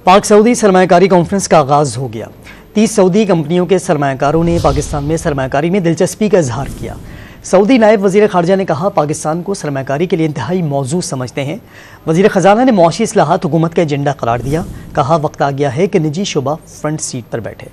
पाक Saudi सरमायाकारी conference का आगाज़ हो गया। 30 सऊदी कंपनियों के सरमायाकारों ने पाकिस्तान में सरमायाकारी में दिलचस्पी का इजहार किया। सऊदी नायब वज़ीर ख़ारजा ने कहा, पाकिस्तान को सरमायाकारी के लिए इंतहाई मौजू समझते हैं। वज़ीर ख़जाना ने मुआशी इस्लाहात हुकूमत का एजेंडा करार दिया। कहा, वक्त आ गया है कि निजी शोबा फ्रंट सीट पर बैठे।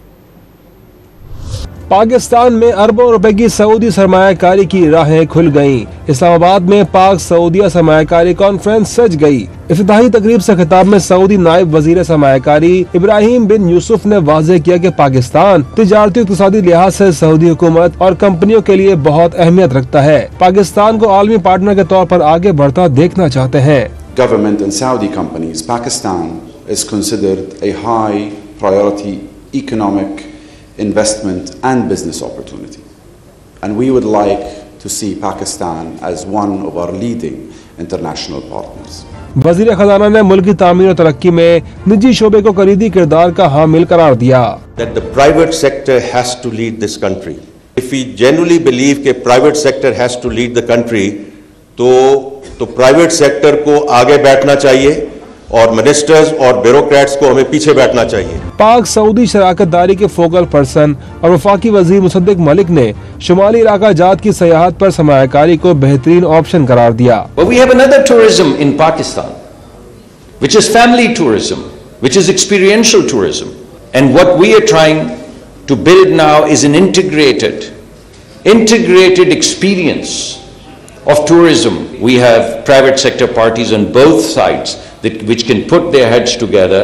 पाकिस्तान में अरबों रुपए की सऊदी सरमायाकारी की राहें खुल गईं। इस्लामाबाद में पाक सऊदिया सरमायाकारी कॉन्फ्रेंस सज गई। इफ्तिताही तकरीब से खिताब में सऊदी नायब वजीर सरमायाकारी इब्राहिम बिन यूसुफ ने वाज़ेह किया कि पाकिस्तान तिजारती इक़्तिसादी लिहाज से सऊदी हुकूमत और कंपनियों के लिए बहुत अहमियत रखता है। पाकिस्तान को आलमी पार्टनर के तौर पर आगे बढ़ता देखना चाहते हैं। Government and Saudi companies, Pakistan is considered a high priority economic investment and business opportunity, and we would like to see Pakistan as one of our leading international partners. वज़ीर ख़जाना ने मुल्क की तामीर और तरक्की में निजी शोबे को कलीदी किरदार का हामिल करार दिया। That the private sector has to lead this country. If we genuinely believe कि private sector has to lead the country, तो प्राइवेट सेक्टर को आगे बैठना चाहिए और मिनिस्टर्स और ब्यूरोक्रेट्स को हमें पीछे बैठना चाहिए। पाक सऊदी शराकतदारी के फोकल पर्सन और वफाकी वजीर मुसद्दिक मलिक ने शुमाली इलाका जात की सयाहत पर सरमायाकारी को बेहतरीन ऑप्शन करार दिया। But we have another tourism in Pakistan, which is family tourism, which is experiential tourism, and what we are trying to build now is an integrated experience of tourism. We have private sector parties on both sides which can put their heads together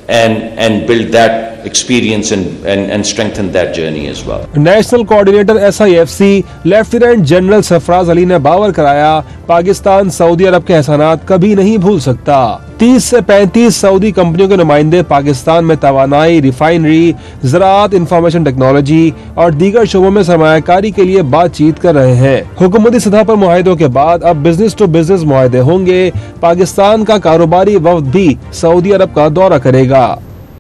and build that experience and strengthen that journey as well. National coordinator SIFC lieutenant general Sarfaraz Ali ने बावर कराया, Pakistan Saudi अरब के एहसानात कभी नहीं भूल सकता। 30 से 35 Saudi कंपनियों के नुमाइंदे पाकिस्तान में तवानाई, रिफाइनरी, ज़राअत, इंफॉर्मेशन टेक्नोलॉजी और दीगर शोबों में सरमायाकारी के लिए बातचीत कर रहे हैं। हुकूमती सतह पर मुआहिदों के बाद अब बिजनेस टू बिजनेस मुआहिदे होंगे। पाकिस्तान का कारोबारी वफ्द भी सऊदी अरब का दौरा करेगा।